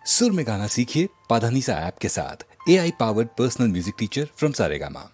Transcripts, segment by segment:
सुर में गाना सीखिए पाधानीसा ऐप के साथ। AI powered personal music teacher from Saregama.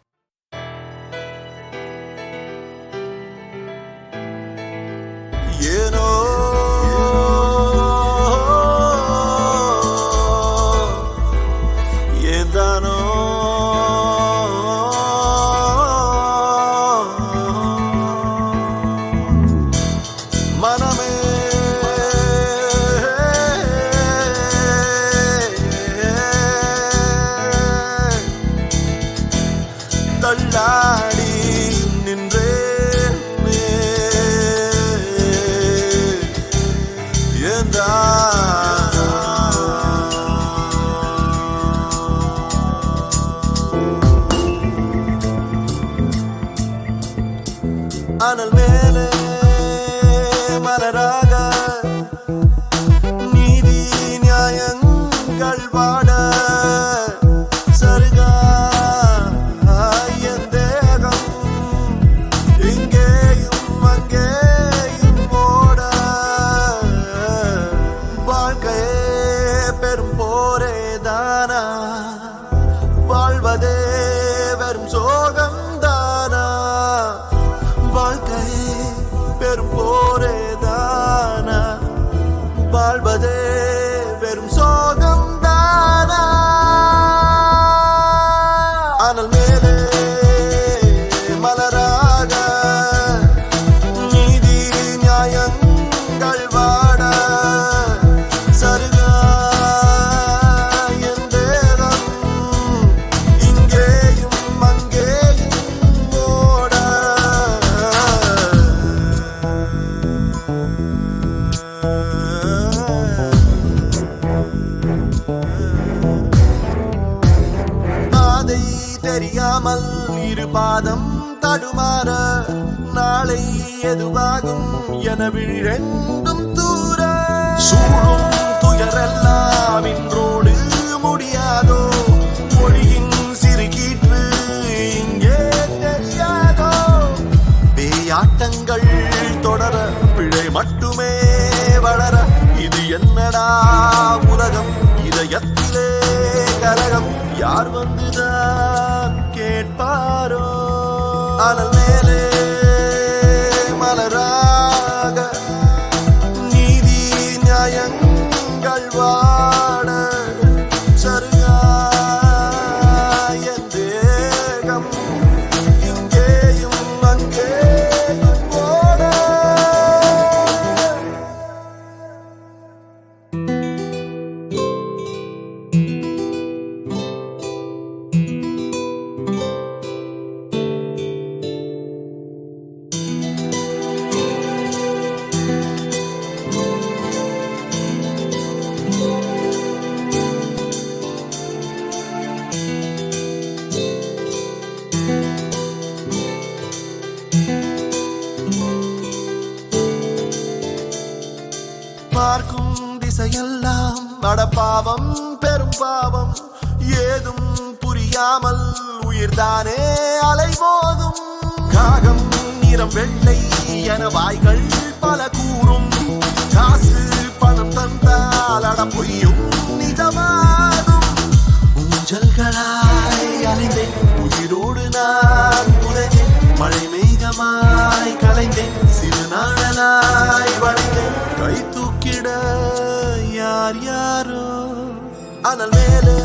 தள்ளாடி நின்றேன் ஏந்தா அனல் மேலே மலராக நீதி நியாயங்கள் வாட வாழ்வதே வெறும் சோகம்தானா? வாழ்க்கையே பெரும் போரேதானா? வாழ்வதே வெறும் சோகம்தானா? அனல் மேலே மலராக நீதி நியாயங்கள் வாட சருகா தெரியாமல் இரு பாதம் தடுமாற நாளை எதுவாகும் என விழெங்கும் தூர சூழும் துயரெல்லாம் இன்றோடு முடியாதோ? மொழியின் சிறுகீற்று இங்கே தெரியாதோ? பேயாட்டங்கள் தொடர பிழை மட்டுமே வளர இது என்னடா உலகம்? இதயத்திலே கலகம் யார் வந்துதான் கேட்பாரோ? அனல் மேலே மலராக நீதி நியாயங்கள் வாட சருகா என் தேகம் இங்கேயும் அங்கேயும் ஓட. பார்க்கும் திசையெல்லாம் அடப்பாவம் பெரும் பாவம் ஏதும் புரியாமல் உயிர்தானே அலைமோதும். காகம் நிறம் வெள்ளை என வாய்கள் பல கூறும். காசு பணம் தந்தால் அட பொய்யும் நிஜமாகும். ஊஞ்சல்களாய் அலைந்தேன் உயிரோடு நான் உலகில் மழை மேகமாய் கலைந்தேன் சிறு நாளனாய் வளைந்தேன் கை தூக்கிட யார் யாரோ. அனல் மேலே